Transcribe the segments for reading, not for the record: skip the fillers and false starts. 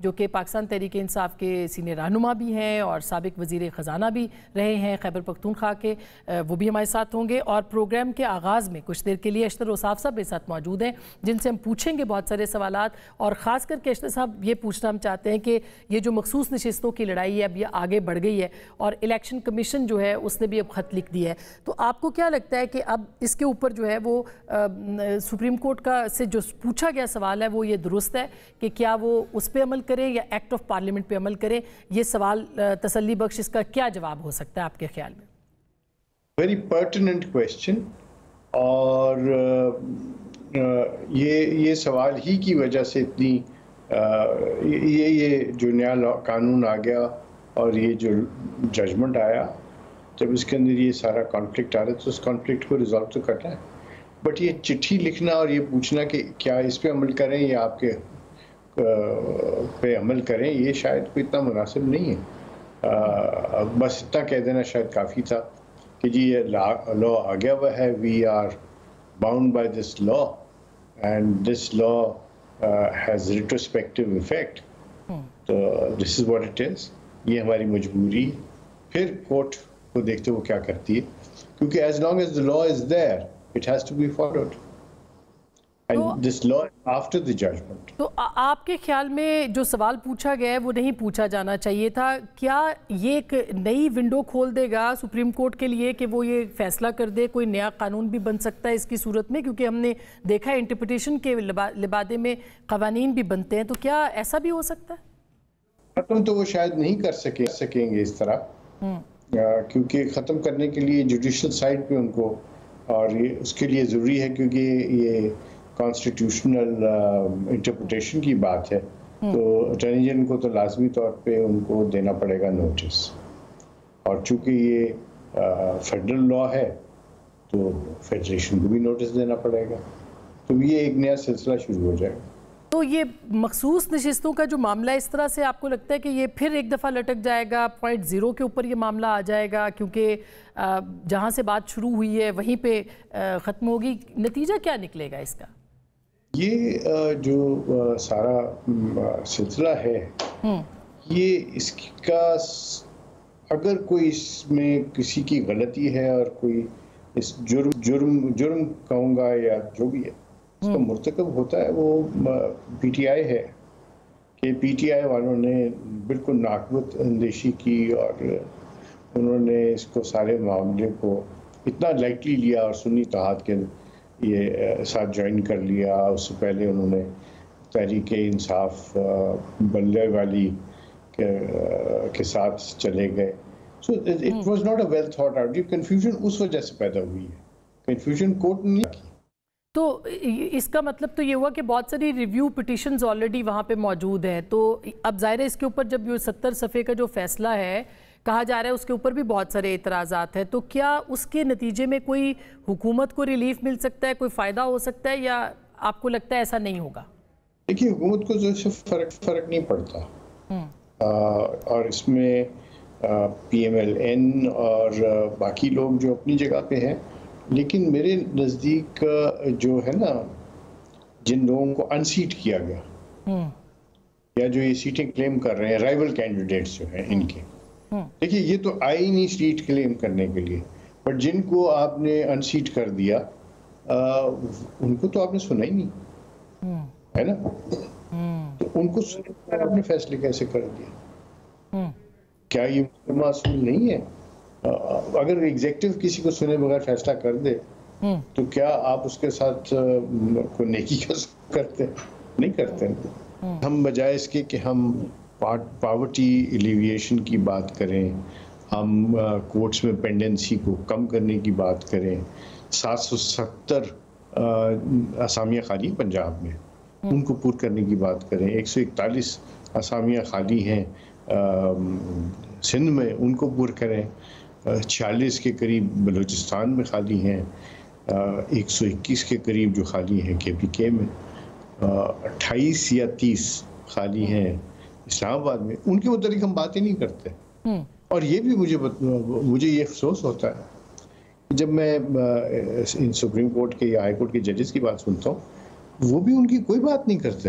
جو کہ پاکستان تحریک انصاف کے سینئر رہنما بھی ہیں اور سابق وزیر خزانہ بھی رہے ہیں خیبر پختونخوا کے، وہ بھی ہمارے ساتھ ہوں گے. اور پروگرام کے آغاز میں کچھ دیر کے لیے اشتر اوصاف صاحب میرے ساتھ موجود ہیں جن سے ہم پوچھیں گے بہت سارے سوالات. اور خاص کر کے اشتر صاحب یہ پوچھنا ہم چاہتے ہیں کہ یہ جو مخصوص نشستوں کی لڑائی ہے اب یہ آگے بڑھ گئی ہے اور الیکشن کمیشن جو ہے اس نے بھی اب خط لکھ دیا ہے، تو آپ کو کیا لگتا ہے کہ اب اس کے اوپر جو ہے وہ سپریم کورٹ کا سے جو پوچھا گیا سوال ہے وہ یہ درست ہے کہ کیا وہ اس پہ عمل کریں یا ایکٹ آف پارلیمنٹ پہ عمل کریں؟ یہ سوال تسلی بخش، اس کا کیا جواب ہو سکتا ہے آپ کے خیال میں؟ ویری پرٹیننٹ کویسچن، اور یہ سوال ہی کی وجہ سے اتنی یہ جو نیا قانون آ گیا اور یہ جو ججمنٹ آیا، جب اس کے اندر یہ سارا کانفلکٹ آ رہا ہے تو اس کانفلکٹ کو ریزالو تو کرنا ہے. بٹ یہ چٹھی لکھنا اور یہ پوچھنا کہ کیا اس پہ عمل کریں یا آپ کے پہ عمل کریں، یہ شاید کوئی اتنا مناسب نہیں ہے. بس اتنا کہہ دینا شاید کافی تھا کہ جی یہ لا آ گیا ہوا ہے، we are bound by this law and this law has retrospective effect, تو this is what it is, یہ ہماری مجبوری. پھر کورٹ کو دیکھتے وہ کیا کرتی ہے، کیونکہ as long as the law is there it has to be followed and this law after the judgment. تو آپ کے خیال میں جو سوال پوچھا گیا ہے وہ نہیں پوچھا جانا چاہیے تھا؟ کیا یہ ایک نئی ونڈو کھول دے گا سپریم کورٹ کے لیے کہ وہ یہ فیصلہ کر دے کوئی نیا قانون بھی بن سکتا ہے اس کی صورت میں؟ کیونکہ ہم نے دیکھا ہے انٹرپریٹیشن کے لبادے میں قوانین بھی بنتے ہیں، تو کیا ایسا بھی ہو سکتا ہے؟ ختم تو وہ شاید نہیں کر سکیں گے اس طرح، کیونکہ ختم کرنے کے لیے جوڈیشل سائڈ پہ ان کو، اور یہ اس کے لیے ضروری ہے کیونکہ یہ کانسٹیٹیوشنل انٹرپریٹیشن کی بات ہے، تو اٹارنی جنرل کو تو لازمی طور پہ ان کو دینا پڑے گا نوٹس، اور چونکہ یہ فیڈرل لا ہے تو فیڈریشن کو بھی نوٹس دینا پڑے گا، تو یہ ایک نیا سلسلہ شروع ہو جائے گا. تو یہ مخصوص نشستوں کا جو معاملہ اس طرح سے آپ کو لگتا ہے کہ یہ پھر ایک دفعہ لٹک جائے گا، پوائنٹ زیرو کے اوپر یہ معاملہ آ جائے گا، کیونکہ جہاں سے بات شروع ہوئی ہے وہیں پہ ختم ہوگی؟ نتیجہ کیا نکلے گا اس کا؟ یہ جو سارا سلسلہ ہے یہ اس کا اگر کوئی اس میں کسی کی غلطی ہے اور کوئی اس جرم کہوں گا یا جو بھی ہے اس کا مرتکب ہوتا ہے، وہ پی ٹی آئی ہے کہ پی ٹی آئی والوں نے بالکل ناقبت اندیشی کی اور انہوں نے اس کو سارے معاملے کو اتنا لائٹلی لیا اور سنی اتحاد کے یہ ساتھ جوائن کر لیا. اس سے پہلے انہوں نے تحریک انصاف بلے والی کے ساتھ چلے گئے. So it was not a well thought out. یہ کنفیوژن اس وجہ سے پیدا ہوئی ہے، کنفیوژن کورٹ نے کی. تو اس کا مطلب تو یہ ہوا کہ بہت ساری ریویو پٹیشنز آلریڈی وہاں پہ موجود ہیں، تو اب ظاہر ہے اس کے اوپر جب یہ 70 صفحے کا جو فیصلہ ہے کہا جا رہا ہے اس کے اوپر بھی بہت سارے اعتراضات ہیں، تو کیا اس کے نتیجے میں کوئی حکومت کو ریلیف مل سکتا ہے، کوئی فائدہ ہو سکتا ہے، یا آپ کو لگتا ہے ایسا نہیں ہوگا؟ دیکھیے حکومت کو جو فرق نہیں پڑتا، اور اس میں پی ایم ایل این اور باقی لوگ جو اپنی جگہ پہ ہیں، لیکن میرے نزدیک جو ہے نا جن لوگوں کو انسیٹ کیا گیا یا جو یہ سیٹیں کلیم کر رہے ہیں، رائیول کینڈیڈیٹس جو ہیں ان کے، دیکھیے یہ تو آئی نہیں سیٹ کلیم کرنے کے لیے، بٹ جن کو آپ نے انسیٹ کر دیا ان کو تو آپ نے سنا ہی نہیں ہے نا، تو ان کو سنے بغیر آپ نے فیصلے کیسے کر دیا؟ کیا یہ معصوم نہیں ہے؟ اگر ایگزیکٹو کسی کو سنے بغیر فیصلہ کر دے تو کیا آپ اس کے ساتھ کوئی نیکی کرتے؟ نہیں کرتے. ہم بجائے اس کے کہ ہم پاورٹی ایلیویشن کی بات کریں، ہم کورٹس میں پینڈنسی کو کم کرنے کی بات کریں، 770 اسامیاں خالی پنجاب میں ان کو پور کرنے کی بات کریں، 141 اسامیاں خالی ہیں سندھ میں ان کو پور کریں، 46 کے قریب بلوچستان میں خالی ہیں، 121 کے قریب جو خالی ہیں کے پی کے میں، 28 یا 30 خالی ہیں اسلام آباد میں، ان کے متعلق ہم باتیں نہیں کرتے. اور یہ بھی مجھے یہ افسوس ہوتا ہے جب میں ان سپریم کورٹ کے یا ہائی کورٹ کے ججز کی بات سنتا ہوں، وہ بھی ان کی کوئی بات نہیں کرتے.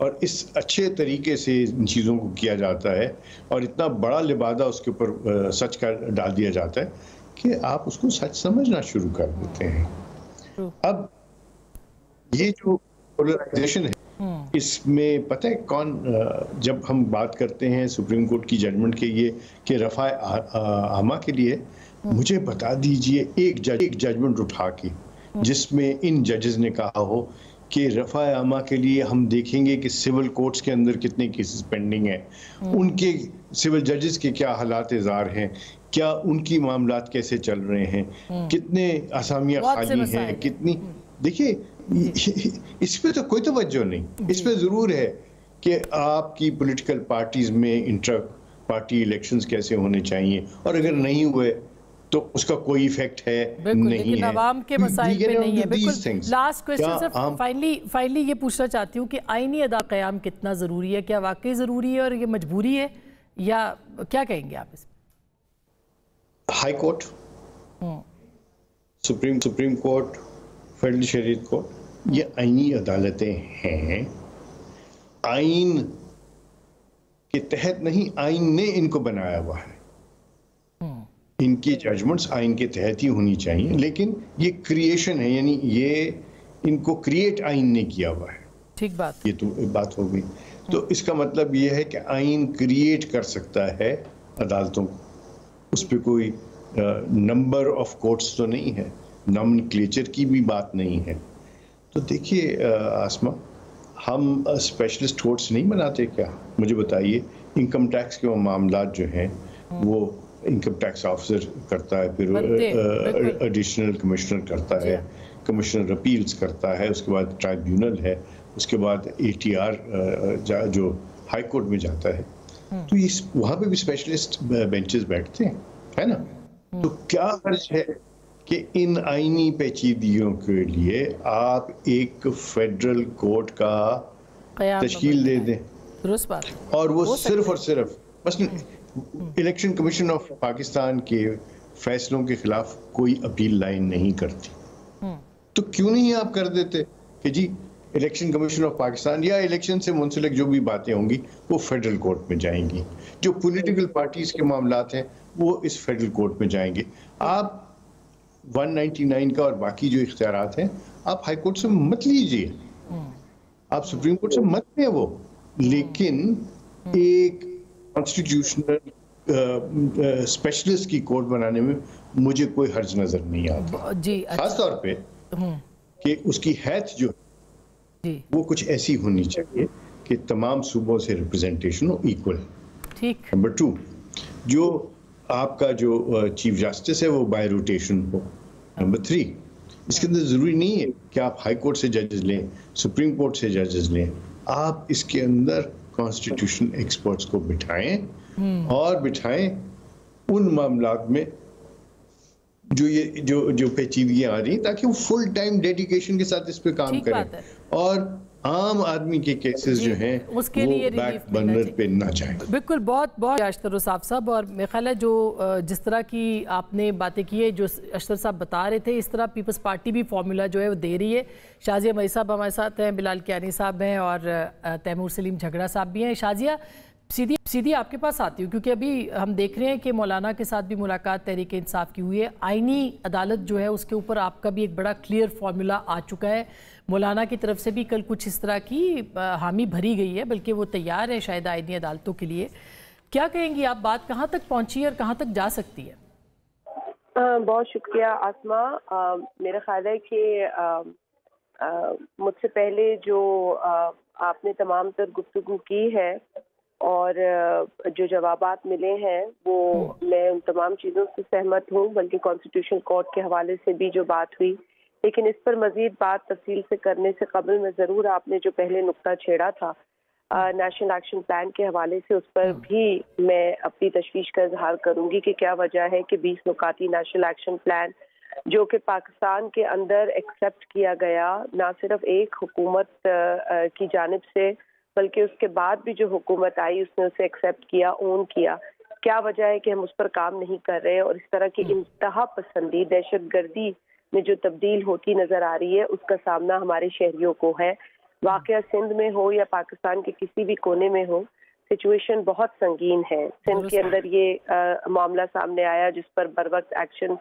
اور اس اچھے طریقے سے ان چیزوں کو کیا جاتا ہے اور اتنا بڑا لبادہ اس کے اوپر سچ کا ڈال دیا جاتا ہے کہ آپ اس کو سچ سمجھنا شروع کر دیتے ہیں. اب یہ جو پولرائزیشن ہے اس میں پتہ ہے کون، جب ہم بات کرتے ہیں سپریم کورٹ کی ججمنٹ کے یہ کہ رفع عامہ کے لیے، مجھے بتا دیجئے ایک ججمنٹ اٹھا کے جس میں ان ججز نے کہا ہو کہ رفع عامہ کے لیے ہم دیکھیں گے کہ سول کورٹس کے اندر کتنے کیسز پینڈنگ ہیں، ان کے سول ججز کے کیا حالات زار ہیں، کیا ان کی معاملات کیسے چل رہے ہیں، کتنے اسامیاں خالی ہیں، کتنی. دیکھیے اس پہ تو کوئی توجہ نہیں. اس پہ ضرور ہے کہ آپ کی پولیٹیکل پارٹیز میں انٹر پارٹی الیکشنز کیسے ہونے چاہیے، اور اگر نہیں ہوئے تو اس کا کوئی ایفیکٹ ہے نہیں ہے. لیکن عوام کے مسائل پہ نہیں ہے. بالکل. لاسٹ کوئسچن صرف فائنلی یہ پوچھنا چاہتی ہوں کہ آئینی ادا قیام کتنا ضروری ہے؟ کیا واقعی ضروری ہے اور یہ مجبوری ہے یا کیا کہیں گے آپ اس میں؟ High court, supreme court, federal شریعت کورٹ، یہ آئینی عدالتیں ہیں. آئین کے تحت نہیں، آئین نے ان کو بنایا ہوا ہے. ان کی ججمنٹس آئین کے تحت ہی ہونی چاہیے، لیکن یہ کریشن ہے، یعنی یہ ان کو کریٹ آئین نے کیا ہوا ہے. ٹھیک بات. یہ تو بات ہو گئی. تو اس کا مطلب یہ ہے کہ آئین کریٹ کر سکتا ہے عدالتوں کو. اس پہ کوئی نمبر آف کورٹس تو نہیں ہے، نامنکلیچر کی بھی بات نہیں ہے. تو دیکھیے آسما، ہم اسپیشلسٹ کورٹس نہیں بناتے کیا؟ مجھے بتائیے، انکم ٹیکس کے معاملات جو ہیں وہ انکم ٹیکس آفیسر کرتا ہے، پھر ایڈیشنل کمشنر کرتا ہے، کمشنر اپیلز کرتا ہے، اس کے بعد ٹرائبیونل ہے، اس کے بعد ATR جو ہائی کورٹ میں جاتا ہے. تو وہاں پہ بھی اسپیشلسٹ بینچز بیٹھتے ہیں، ہے نا. تو کیا حرج ہے کہ ان آئینی پیچیدگیوں کے لیے آپ ایک فیڈرل کورٹ کا تشکیل دے دیں، اور وہ صرف اور صرف بس الیکشن کمیشن آف پاکستان کے فیصلوں کے خلاف کوئی اپیل لائن نہیں کرتی. تو کیوں نہیں آپ کر دیتے کہ جی الیکشن کمیشن آف پاکستان یا الیکشن سے منسلک جو بھی باتیں ہوں گی وہ فیڈرل کورٹ میں جائیں گی، جو پولیٹیکل پارٹیز کے معاملات ہیں وہ اس فیڈرل کورٹ میں جائیں گے. آپ 199 کا اور باقی جو اختیارات ہیں آپ ہائی کورٹ سے مت لیجئے، آپ سپریم کورٹ سے مت لیں وہ، لیکن ایک کانسٹیٹیوشنل اسپیشلسٹ کی کورٹ بنانے میں مجھے کوئی حرج نظر نہیں آتا. خاص طور پہ کہ اس کی حیث جو وہ کچھ ایسی ہونی چاہیے کہ تمام صوبوں سے ریپرزنٹیشن ہو ایکول. نمبر 2، جو آپ کا جو چیف جسٹس ہے وہ بائی روٹیشن ہو. نمبر 3، اس کے اندر ضروری نہیں ہے کہ آپ ہائی کورٹ سے ججز لیں، سپریم کورٹ سے ججز لیں، آپ اس کے اندر کانسٹیٹیوشن ایکسپرٹس کو بٹھائیں اور بٹھائیں ان معاملات میں جو پیچیدگیاں آ رہی ہیں، تاکہ وہ فل ٹائم ڈیڈیکیشن کے ساتھ اس پہ کام کریں اور عام آدمی کے کیسز جو ہیں وہ بیک برنر پہ نہ جائیں. بالکل. بہت بہت اشتر صاحب صاحب، اور میرا خیال ہے جو جس طرح کی آپ نے باتیں کی ہے، جو اشتر صاحب بتا رہے تھے، اس طرح پیپلز پارٹی بھی فارمولا جو ہے وہ دے رہی ہے. شازیہ مئی صاحب ہمارے ساتھ ہیں، بلال کیانی صاحب ہیں اور تیمور سلیم جھگڑا صاحب بھی ہیں. شازیہ، سیدھی آپ کے پاس آتی ہوں کیونکہ ابھی ہم دیکھ رہے ہیں کہ مولانا کے ساتھ بھی ملاقات تحریک انصاف کی ہوئی ہے. آئینی عدالت جو ہے اس کے اوپر آپ کا بھی ایک بڑا کلیئر فارمولا آ چکا ہے. مولانا کی طرف سے بھی کل کچھ اس طرح کی حامی بھری گئی ہے، بلکہ وہ تیار ہے شاید آئینی عدالتوں کے لیے. کیا کہیں گی آپ، بات کہاں تک پہنچی ہے اور کہاں تک جا سکتی ہے؟ بہت شکریہ آسما. میرا خیال ہے کہ مجھ سے پہلے جو آپ نے تمام تر گفتگو کی ہے اور جو جوابات ملے ہیں وہ میں ان تمام چیزوں سے سہمت ہوں، بلکہ کانسٹیٹیوشن کورٹ کے حوالے سے بھی جو بات ہوئی، لیکن اس پر مزید بات تفصیل سے کرنے سے قبل میں ضرور آپ نے جو پہلے نقطہ چھیڑا تھا نیشنل ایکشن پلان کے حوالے سے، اس پر بھی میں اپنی تشویش کا اظہار کروں گی کہ کیا وجہ ہے کہ 20 نکاتی نیشنل ایکشن پلان جو کہ پاکستان کے اندر ایکسیپٹ کیا گیا نہ صرف ایک حکومت کی جانب سے بلکہ اس کے بعد بھی جو حکومت آئی اس نے اسے ایکسیپٹ کیا، اون کیا، کیا وجہ ہے کہ ہم اس پر کام نہیں کر رہے؟ اور اس طرح کی انتہا پسندی، دہشت گردی میں جو تبدیل ہوتی نظر آ رہی ہے، اس کا سامنا ہمارے شہریوں کو ہے. واقعہ سندھ میں ہو یا پاکستان کے کسی بھی کونے میں ہو، سچویشن بہت سنگین ہے. سندھ کے اندر یہ معاملہ سامنے آیا جس پر بر وقت ایکشن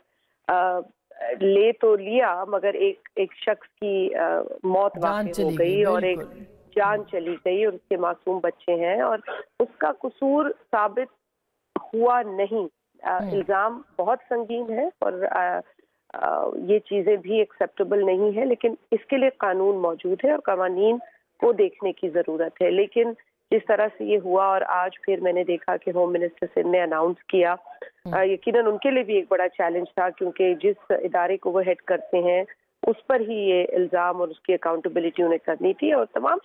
لے تو لیا، مگر ایک شخص کی موت واقع ہو گئی اور ایک جان چلی گئی اور اس کے معصوم بچے ہیں، اور اس کا قصور ثابت ہوا نہیں. الزام بہت سنگین ہے اور یہ چیزیں بھی ایکسیپٹیبل نہیں ہے، لیکن اس کے لیے قانون موجود ہے اور قوانین کو دیکھنے کی ضرورت ہے. لیکن جس طرح سے یہ ہوا اور آج پھر میں نے دیکھا کہ ہوم منسٹر سندھ نے اناؤنس کیا، یقیناً ان کے لیے بھی ایک بڑا چیلنج تھا، کیونکہ جس ادارے کو وہ ہیڈ کرتے ہیں اس پر ہی یہ الزام اور اس کی اکاؤنٹیبلٹی انہیں کرنی تھی. اور تمام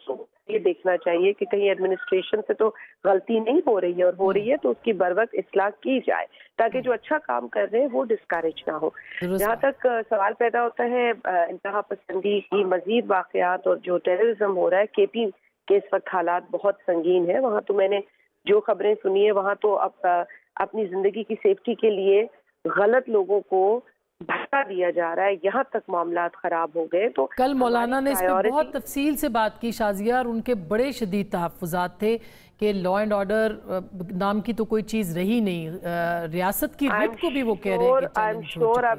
یہ دیکھنا چاہیے کہ کہیں ایڈمنسٹریشن سے تو غلطی نہیں ہو رہی ہے، اور ہو رہی ہے تو اس کی بر وقت اصلاح کی جائے تاکہ جو اچھا کام کر رہے ہیں وہ ڈسکریج نہ ہو. جہاں تک سوال پیدا ہوتا ہے انتہا پسندی کی مزید واقعات اور جو ٹیررزم ہو رہا ہے، کے پی کے اس وقت حالات بہت سنگین ہے. وہاں تو میں نے جو خبریں سنی ہے، وہاں تو اب اپنی زندگی کی سیفٹی کے لیے غلط لوگوں کو بھٹکا دیا جا رہا ہے، یہاں تک معاملات خراب ہو گئے. تو کل مولانا نے اس پہ بہت تفصیل سے بات کی شازیہ، اور ان کے بڑے شدید تحفظات تھے کہ لا اینڈ آرڈر نام کی تو کوئی چیز رہی نہیں. ریاست کی رٹ کو بھی وہ کہہ رہے ہیں کہ چیلنج ہو چکے. آپ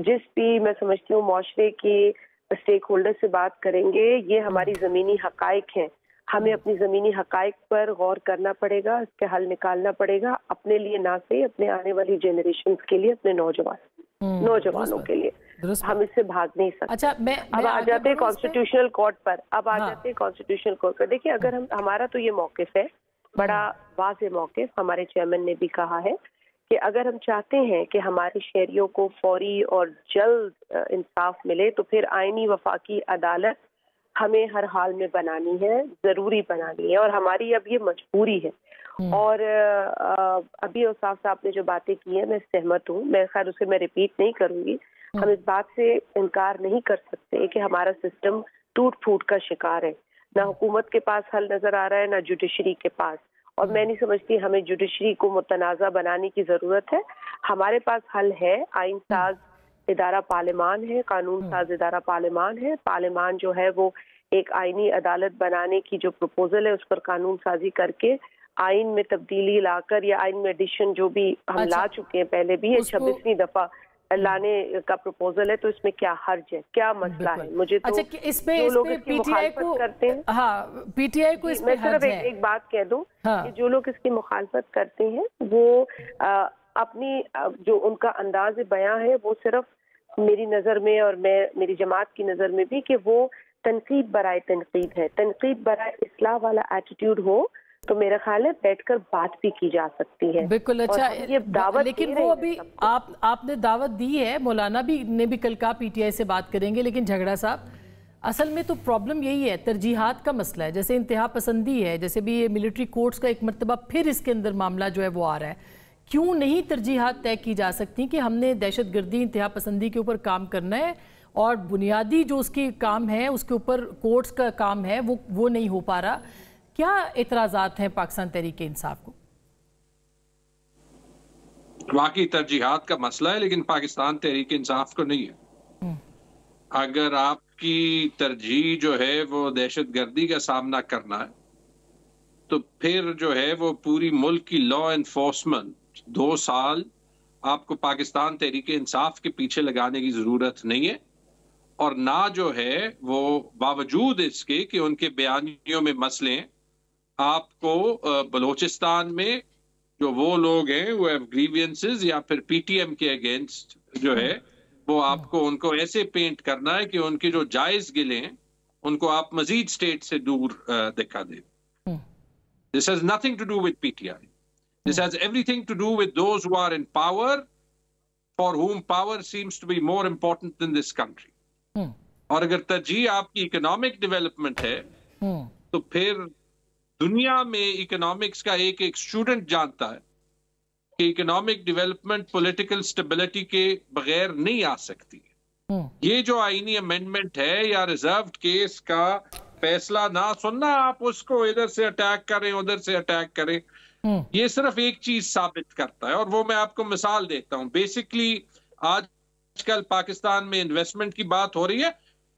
جس بھی میں سمجھتی ہوں معاشرے کی اسٹیک ہولڈر سے بات کریں گے، یہ ہماری زمینی حقائق ہیں. ہمیں اپنی زمینی حقائق پر غور کرنا پڑے گا، اس کے حل نکالنا پڑے گا، اپنے لیے نہ صحیح، اپنے آنے والی جنریشنز کے لیے، اپنے نوجوانوں کے لیے. ہم اس سے بھاگ نہیں سکتے. اب آ جاتے ہیں کانسٹیٹیوشنل کورٹ پر. دیکھیں، اگر ہمارا تو یہ موقف ہے، بڑا واضح موقف ہمارے چیئرمین نے بھی کہا ہے کہ اگر ہم چاہتے ہیں کہ ہمارے شہریوں کو فوری اور جلد انصاف ملے تو پھر آئینی وفاقی عدالت ہمیں ہر حال میں بنانی ہے، ضروری بنانی ہے، اور ہماری اب یہ مجبوری ہے. اور ابھی اوصاف صاحب نے جو باتیں کی ہیں میں سہمت ہوں، میں خیر اسے میں ریپیٹ نہیں کروں گی. ہم اس بات سے انکار نہیں کر سکتے کہ ہمارا سسٹم ٹوٹ پھوٹ کا شکار ہے. نہ حکومت کے پاس حل نظر آ رہا ہے، نہ جوڈیشری کے پاس. اور میں نہیں سمجھتی ہمیں جوڈیشری کو متنازع بنانے کی ضرورت ہے. ہمارے پاس حل ہے. آئین ساز ادارہ پارلیمان ہے، قانون ساز ادارہ پارلیمان ہے. پارلیمان جو ہے وہ ایک آئینی عدالت بنانے کی جو پروپوزل ہے اس پر قانون سازی کر کے آئین میں تبدیلی لا کر، یا آئین میں ایڈیشن جو بھی ہم لا چکے ہیں پہلے بھی، 26ویں دفعہ لانے کا پروپوزل ہے. تو اس میں کیا حرج ہے، کیا مسئلہ ہے؟ مجھے تو جو لوگ اس کی مخالفت کرتے ہیں، پی ٹی آئی کو اس میں صرف ایک بات کہہ دوں کہ جو لوگ اس کی مخالفت کرتے ہیں وہ اپنی جو ان کا انداز بیاں ہے وہ صرف میری نظر میں اور میری جماعت کی نظر میں بھی کہ وہ تنقید برائے تنقید ہے. تنقید برائے اصلاح والا ایٹیٹیوڈ ہو تو میرا خیال ہے بیٹھ کر بات بھی کی جا سکتی ہے. بالکل. اچھا، لیکن وہ ابھی آپ نے دعوت دی ہے، مولانا بھی نے بھی کل کہا پی ٹی آئی سے بات کریں گے، لیکن جھگڑا صاحب اصل میں تو پرابلم یہی ہے، ترجیحات کا مسئلہ ہے. جیسے انتہا پسندی ہے، جیسے بھی یہ ملٹری کورٹس کا ایک مرتبہ پھر اس کے اندر معاملہ جو ہے وہ آ رہا ہے. کیوں نہیں ترجیحات طے کی جا سکتی کہ ہم نے دہشت گردی، انتہا پسندی کے اوپر کام کرنا ہے، اور بنیادی جو اس کی کام ہے اس کے اوپر کورٹس کا کام ہے وہ نہیں ہو پا رہا. کیا اعتراضات ہیں پاکستان تحریک انصاف کو؟ واقعی ترجیحات کا مسئلہ ہے، لیکن پاکستان تحریک انصاف کو نہیں ہے. اگر آپ کی ترجیح جو ہے وہ دہشت گردی کا سامنا کرنا ہے تو پھر جو ہے وہ پوری ملک کی لا انفورسمنٹ 2 سال آپ کو پاکستان تحریک انصاف کے پیچھے لگانے کی ضرورت نہیں ہے. اور نہ جو ہے وہ باوجود اس کے کہ ان کے بیانیوں میں مسئلے ہیں، آپ کو بلوچستان میں جو وہ لوگ ہیں وہ گریوینسز یا پھر پی ٹی ایم کے اگینسٹ جو ہے وہ آپ کو ان کو ایسے پینٹ کرنا ہے کہ ان کے جو جائز گلے ہیں ان کو آپ مزید سٹیٹ سے دور دکھا دیں. This has nothing to do with PTI. This has everything to do with those who are in power, for whom power seems to be more important than this country. اور اگر ترجیح آپ کی اکنامک ڈیولپمنٹ ہے تو پھر دنیا میں اکنامکس کا ایک اسٹوڈنٹ جانتا ہے کہ اکنامک ڈیولپمنٹ پولیٹیکل سٹیبلٹی کے بغیر نہیں آ سکتی. یہ جو آئینی امینڈمنٹ ہے یا ریزروڈ کیس کا فیصلہ نہ سننا، آپ اس کو ادھر سے اٹیک کریں ادھر سے اٹیک کریں، یہ صرف ایک چیز ثابت کرتا ہے. اور وہ میں آپ کو مثال دیتا ہوں. بیسکلی آج کل پاکستان میں انویسٹمنٹ کی بات ہو رہی ہے.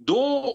2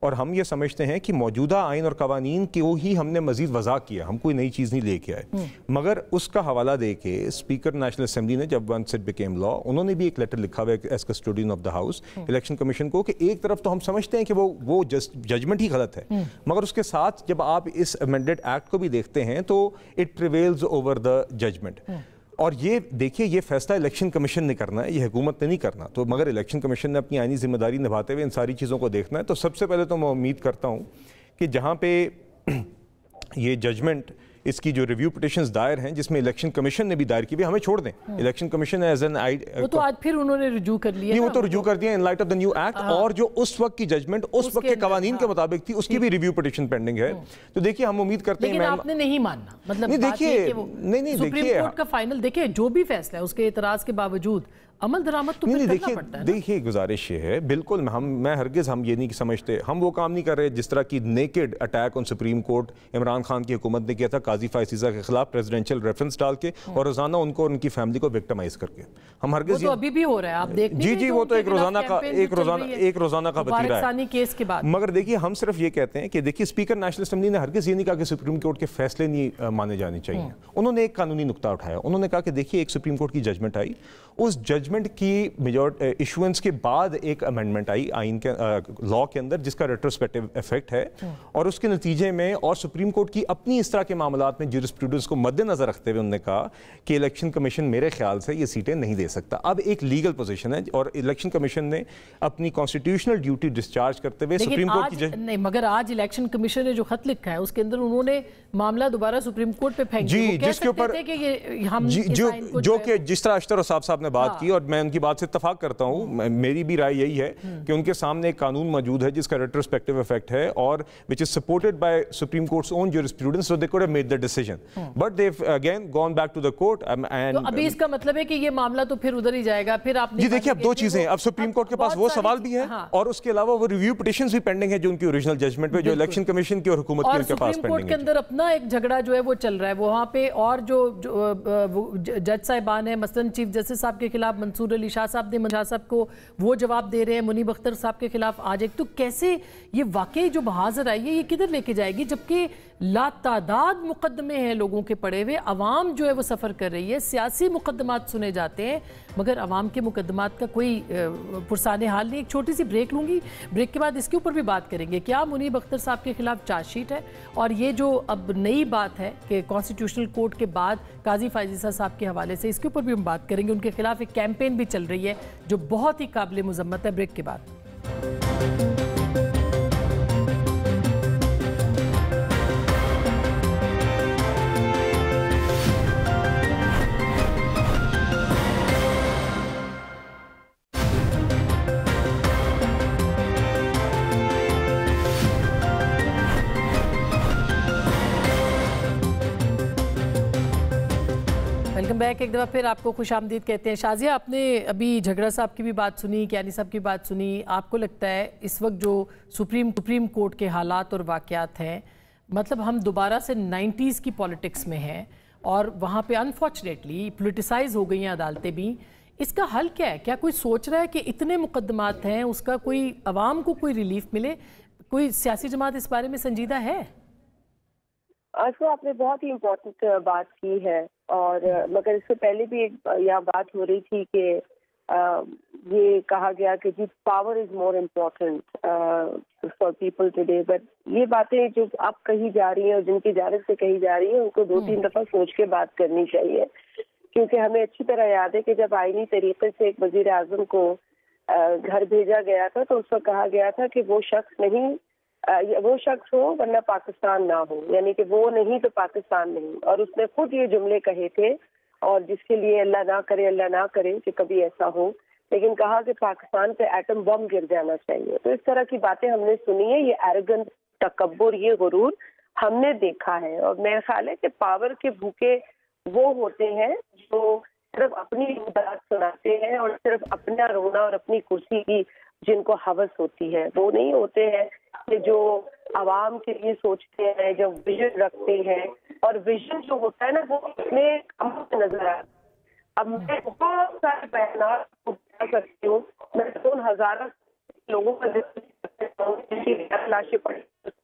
اور ہم یہ سمجھتے ہیں کہ موجودہ آئین اور قوانین کو ہی ہم نے مزید وضع کیا, ہم کوئی نئی چیز نہیں لے کے آئے. مگر اس کا حوالہ دے کے اسپیکر نیشنل اسمبلی نے جب ونس اٹ بیکیم لا, انہوں نے بھی ایک لیٹر لکھا ہوا ہے as custodian of the house election commission کو, کہ ایک طرف تو ہم سمجھتے ہیں کہ وہ ججمنٹ ہی غلط ہے, مگر اس کے ساتھ جب آپ اس امینڈڈ ایکٹ کو بھی دیکھتے ہیں تو it prevails over the judgment. اور یہ دیکھیے, یہ فیصلہ الیکشن کمیشن نے کرنا ہے, یہ حکومت نے نہیں کرنا. تو مگر الیکشن کمیشن نے اپنی آئینی ذمہ داری نبھاتے ہوئے ان ساری چیزوں کو دیکھنا ہے. تو سب سے پہلے تو میں امید کرتا ہوں کہ جہاں پہ یہ ججمنٹ, اس کی جو ریویو پٹیشنز دائر ہیں جس میں الیکشن کمیشن نے بھی دائر کی, ہمیں چھوڑ دیں. الیکشن کمیشن ایز این وہ تو آج پھر انہوں نے رجوع کر لیا, نہیں وہ تو رجوع کر دیا in light of the new act, اور جو اس وقت کی ججمنٹ اس وقت کے قوانین کے مطابق تھی اس کی بھی ریویو پٹیشن پینڈنگ ہے. تو دیکھیے ہم امید کرتے ہیں, لیکن آپ نے نہیں ماننا, مطلب نہیں دیکھیے, نہیں سپریم کورٹ کا فائنل دیکھیں, جو بھی فیصلہ ہے اس کے اعتراض کے باوجود عمل درآمد تو پھر کرنا پڑتا ہے. دیکھیے گزارش یہ ہے, بالکل میں ہرگز ہم یہ نہیں سمجھتے, ہم وہ کام نہیں کر رہے جس طرح کی naked attack on supreme court Imran Khan کی حکومت نے کیا تھا قاضی فائزہ کے خلاف پریزیڈنشیل ریفرنس ڈال کے اور روزانہ ان کو ان کی فیملی کو وکٹمائز کر کے. ہم ہرگز, وہ تو ابھی بھی ہو رہا ہے, آپ دیکھ جی وہ تو ایک روزانہ کا وتیرہ ہے کیس کے بعد. مگر دیکھیے ہم صرف یہ کہتے ہیں کہ دیکھیے اسپیکر نیشنل اسمبلی نے ہرگز یہ نہیں کہا کہ سپریم کورٹ کے فیصلے نہیں مانے جانے چاہیے. انہوں نے ایک قانونی نقطہ اٹھایا, انہوں نے کہا کہ دیکھیے ایک سپریم کورٹ کی ججمنٹ آئی, اس ججمنٹ کی ایشوئنس کے بعد ایک امینڈمنٹ آئی آئین کے لا کے اندر جس کا ریٹروسپیکٹیو افیکٹ ہے, اور اس کے نتیجے میں اور سپریم کورٹ کی اپنی اس طرح کے معاملات میں جورسپروڈنس کو مد نظر رکھتے ہوئے انہوں نے کہا کہ الیکشن کمیشن میرے خیال سے یہ سیٹیں نہیں دے سکتا. اب ایک لیگل پوزیشن ہے اور الیکشن کمیشن نے اپنی کانسٹیٹیوشنل ڈیوٹی ڈسچارج کرتے ہوئے سپریم کورٹ کی نہیں, مگر آج الیکشن کمیشن نے جو خط لکھا ہے اس کے اندر انہوں نے معاملہ دوبارہ سپریم کورٹ پہ پھینک دیا. جی جس کے اوپر جو کہ جس طرح اشتر صاحب صاحب نے بات کی, اور میں ان کی بات سے اتفاق کرتا ہوں, میری بھی رائے یہی ہے کہ ان کے سامنے ایک قانون موجود ہے جس کا ریٹروسپیکٹیو افیکٹ ہے اور which is supported by Supreme Court's own jurisprudence, so they could have made the decision. But they've again gone back to the court and تو ابھی اس کا مطلب ہے کہ یہ معاملہ تو پھر ادھر ہی جائے گا. پھر آپ جی دیکھیں اب دو چیزیں ہیں, اب سپریم کورٹ کے پاس وہ سوال بھی ہے اور اس کے علاوہ وہ ریویو پٹیشنز بھی پینڈنگ ہے جو ان کی اوریجنل ججمنٹ پہ جو الیکشن کمیشن کی اور حکومت کی ان کے پاس پینڈنگ ہے. اور سپریم پینڈنگ کورٹ کے اندر اپنا ایک جھگڑا جو ہے وہ چل رہا ہے وہاں پہ, اور جو جج صاحبان ہیں مثلاً چیف جسٹس صاحب کے خلاف منصور علی شاہ صاحب نے شاہ صاحب کو وہ جواب دے رہے ہیں, منیب اختر صاحب کے خلاف آج ایک. تو کیسے یہ واقعی جو بحاضر آئی ہے یہ کدھر لے کے جائے گی, جبکہ لاتعداد مقدمے ہیں لوگوں کے پڑے ہوئے, عوام جو ہے وہ سفر کر رہی ہے, سیاسی مقدمات سنے جاتے ہیں مگر عوام کے مقدمات کا کوئی پرسان حال نہیں. ایک چھوٹی سی بریک لوں گی, بریک کے بعد اس کے اوپر بھی بات کریں گے کیا منیب اختر صاحب کے خلاف چارج شیٹ ہے, اور یہ جو اب نئی بات ہے کہ کانسٹیٹیوشنل کورٹ کے بعد قاضی فائزہ صاحب کے حوالے سے, اس کے اوپر بھی ہم بات کریں گے. ان کے خلاف ایک کیمپین بھی چل رہی ہے جو بہت ہی قابل مذمت ہے. بریک کے بعد ویلکم بیک. ایک دفعہ پھر آپ کو خوش آمدید کہتے ہیں. شازیہ, آپ نے ابھی جھگڑا صاحب کی بھی بات سنی, کیانی صاحب کی بات سنی. آپ کو لگتا ہے اس وقت جو سپریم کورٹ کے حالات اور واقعات ہیں, مطلب ہم دوبارہ سے 90s کی پولیٹکس میں ہیں اور وہاں پہ انفارچونیٹلی پولیٹیسائز ہو گئی ہیں عدالتیں بھی, اس کا حل کیا ہے؟ کیا کوئی سوچ رہا ہے کہ اتنے مقدمات ہیں اس کا کوئی عوام کو کوئی ریلیف ملے؟ کوئی سیاسی جماعت اس بارے میں سنجیدہ ہے؟ آپ نے بہت ہی امپورٹنٹ بات کی ہے, اور مگر اس سے پہلے بھی ایک یہاں بات ہو رہی تھی کہ یہ کہا گیا کہ جی power is more important for people today. But یہ باتیں جو اب کہی جا رہی ہیں اور جن کی جانب سے کہی جا رہی ہیں ان کو 2-3 دفعہ سوچ کے بات کرنی چاہیے, کیونکہ ہمیں اچھی طرح یاد ہے کہ جب آئینی طریقے سے ایک وزیر اعظم کو گھر بھیجا گیا تھا تو اس وقت کہا گیا تھا کہ وہ شخص ہو ورنہ پاکستان نہ ہو, یعنی کہ وہ نہیں تو پاکستان نہیں. اور اس نے خود یہ جملے کہے تھے, اور جس کے لیے اللہ نہ کرے کہ کبھی ایسا ہو, لیکن کہا کہ پاکستان پہ ایٹم بم گر جانا چاہیے. تو اس طرح کی باتیں ہم نے سنی ہے. یہ ایروگنٹ, تکبر, یہ غرور ہم نے دیکھا ہے. اور میرا خیال ہے کہ پاور کے بھوکے وہ ہوتے ہیں جو صرف اپنی بات سناتے ہیں اور صرف اپنا رونا اور اپنی کرسی کی جن کو ہوس ہوتی ہے. وہ نہیں ہوتے ہیں کہ جو عوام کے لیے سوچتے ہیں, جو ویژن رکھتے ہیں. اور ویژن جو ہوتا ہے نا وہ اپنے عمل سے نظر آتا ہے. اب میں بہت سارے بیانات بتا سکتی ہوں, میں 2000 لوگوں کا لاشیں پڑی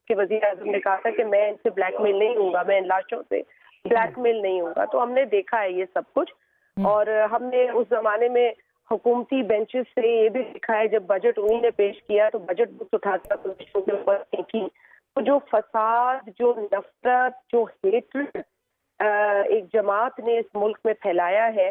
کہ وزیر اعظم نے کہا تھا کہ میں ان سے بلیک میل نہیں ہوں گا, میں ان لاشوں سے بلیک میل نہیں ہوں گا. تو ہم نے دیکھا ہے یہ سب کچھ, اور ہم نے اس زمانے میں حکومتی بینچز سے یہ بھی دیکھا ہے, جب بجٹ انہوں نے پیش کیا تو بجٹ بکس اٹھا کر اپوزیشن کے اوپر پھینکی. تو جو فساد, جو نفرت, جو ہیٹرڈ ایک جماعت نے اس ملک میں پھیلایا ہے,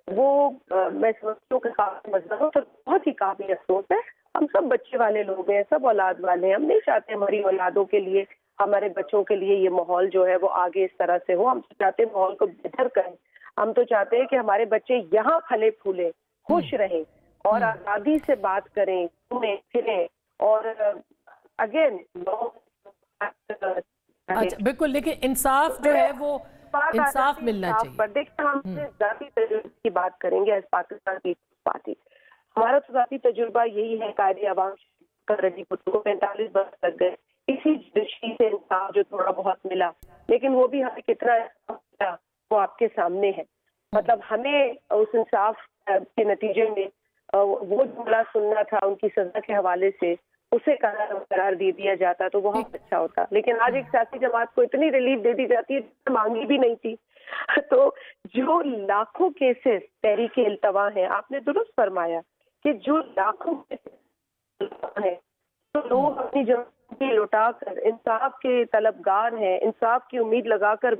وہ میں سمجھتی ہوں کہ قابل مذمت اور بہت ہی قابل افسوس ہے. ہم سب بچے والے لوگ ہیں, سب اولاد والے ہیں, ہم نہیں چاہتے ہماری اولادوں کے لیے, ہمارے بچوں کے لیے یہ ماحول جو ہے وہ آگے اس طرح سے ہو. ہم چاہتے ہیں ماحول کو بہتر کریں. ہم تو چاہتے ہیں کہ ہمارے بچے یہاں پھلے پھولے, خوش رہیں اور آزادی سے بات کریں, گھومیں پھریں. اور اگین بالکل, لیکن انصاف جو ہے وہ انصاف ملنا چاہیے. دیکھیں, ہم ذاتی تجربے کی بات کریں گے ایز پاکستان کی پارٹی. ہمارا تو ذاتی تجربہ یہی ہے, قائد عوام رضی بھٹو کو 45 برس لگ گئے, اسی دشی سے انصاف جو تھوڑا بہت ملا, لیکن وہ بھی ہمیں کتنا ملا وہ آپ کے سامنے ہے. مطلب ہمیں اس انصاف کے نتیجے میں وہ جملہ سننا تھا ان کی سزا کے حوالے سے, اسے قرار دے دیا جاتا تو بہت اچھا ہوتا. لیکن آج ایک سیاسی جماعت کو اتنی ریلیف دے دی جاتی ہے جس مانگی بھی نہیں تھی. تو جو لاکھوں کیسز تحریک التوا ہیں, آپ نے درست فرمایا کہ جو لاکھوں ہیں تو لوگ اپنی جماعت لوٹا کر انصاف کے طلبگار ہیں, انصاف کی امید لگا کر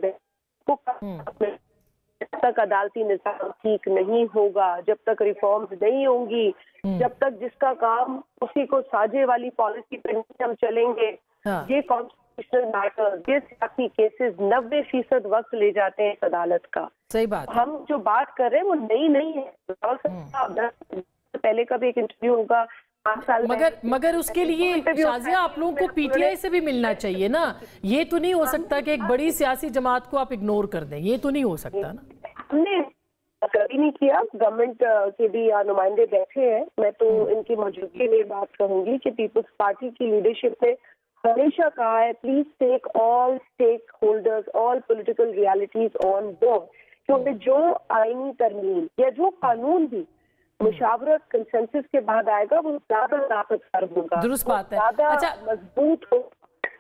جب تک عدالتی نظام ٹھیک نہیں ہوگا, جب تک ریفارمز نہیں ہوں گی, جب تک جس کا کام اسی کو ساجے والی پالیسی پہ ہم چلیں گے, یہ کانسٹیٹیوشنل میٹر, یہ سیاسی کیسز 90% وقت لے جاتے ہیں اس عدالت کا. صحیح بات. ہم جو بات کر رہے ہیں وہ نئی نہیں ہے. پہلے کا بھی ایک انٹرویو ہوگا, مگر اس کے لیے شازیہ آپ لوگوں کو پی ٹی آئی سے بھی ملنا چاہیے نا. یہ تو نہیں ہو سکتا کہ ایک بڑی سیاسی جماعت کو آپ اگنور کر دیں, یہ تو نہیں ہو سکتا نا. ہم نے کبھی نہیں کیا, گورنمنٹ کے بھی نمائندے بیٹھے ہیں. میں تو ان کی موجودگی میں بات کروں گی کہ پیپلز پارٹی کی لیڈرشپ نے ہمیشہ کہا ہے please take all stake holders, all political realities on board, کیونکہ جو آئینی ترمیم یا جو قانون بھی مشاورت کنسنسس کے بعد آئے گا وہ زیادہ طاقتور ہوگا, درست بات ہے, زیادہ مضبوط ہوگا.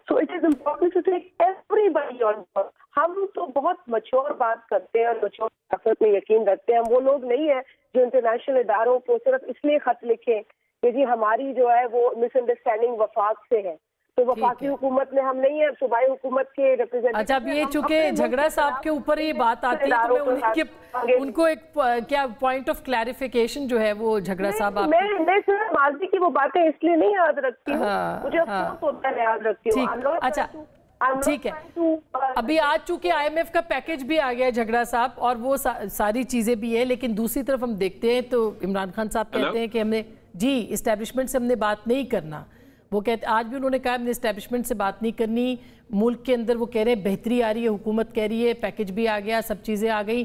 So it is important to take everybody on board. ہم تو بہت مچور بات کرتے ہیں اور مچور طاقت میں یقین رکھتے ہیں. ہم وہ لوگ نہیں ہیں جو انٹرنیشنل اداروں کو صرف اس لیے خط لکھیں کہ جی ہماری جو ہے وہ مس انڈرسٹینڈنگ وفاق سے ہے, تو وفاقی حکومت میں ہم نہیں ہیں, صوبائی حکومت کے ریپرزینٹیٹو. اچھا, اب یہ چونکہ جھگڑا صاحب کے اوپر یہ بات آتی ہے تو میں ان کو ایک کیا پوائنٹ آف کلیریفیکیشن جو ہے وہ جھگڑا صاحب آپ میں صرف ماضی کی وہ باتیں اس لیے نہیں یاد رکھتی ہوں, مجھے افسوس ہوتا ہے یاد رکھتی ہوں. اچھا ٹھیک ہے, ابھی آج چونکہ آئی ایم ایف کا پیکج بھی آ گیا ہے جھگڑا صاحب, اور وہ ساری چیزیں بھی ہیں, لیکن دوسری طرف ہم دیکھتے ہیں تو عمران خان صاحب کہتے ہیں کہ ہم نے جی اسٹیبلشمنٹ سے ہم نے بات نہیں کرنا. وہ کہتے آج بھی انہوں نے کہا ہم نے اسٹیبلشمنٹ سے بات نہیں کرنی, ملک کے اندر وہ کہہ رہے ہیں بہتری آ رہی ہے, حکومت کہہ رہی ہے پیکج بھی آ گیا, سب چیزیں آ گئی,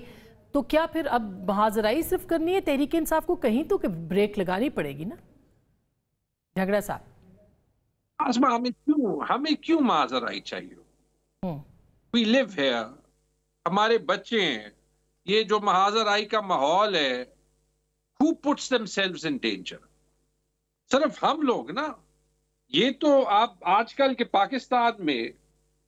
تو کیا پھر اب محاذرائی صرف کرنی ہے؟ تحریک انصاف کو کہیں تو کہ بریک لگانی پڑے گی نا جھگڑا صاحب. آسما ہمیں کیوں محاذرائی چاہیے؟ we live here, ہمارے بچے ہیں, یہ جو محاذرائی کا ماحول ہے who puts themselves in danger؟ صرف ہم لوگ نا. یہ تو آپ آج کل کے پاکستان میں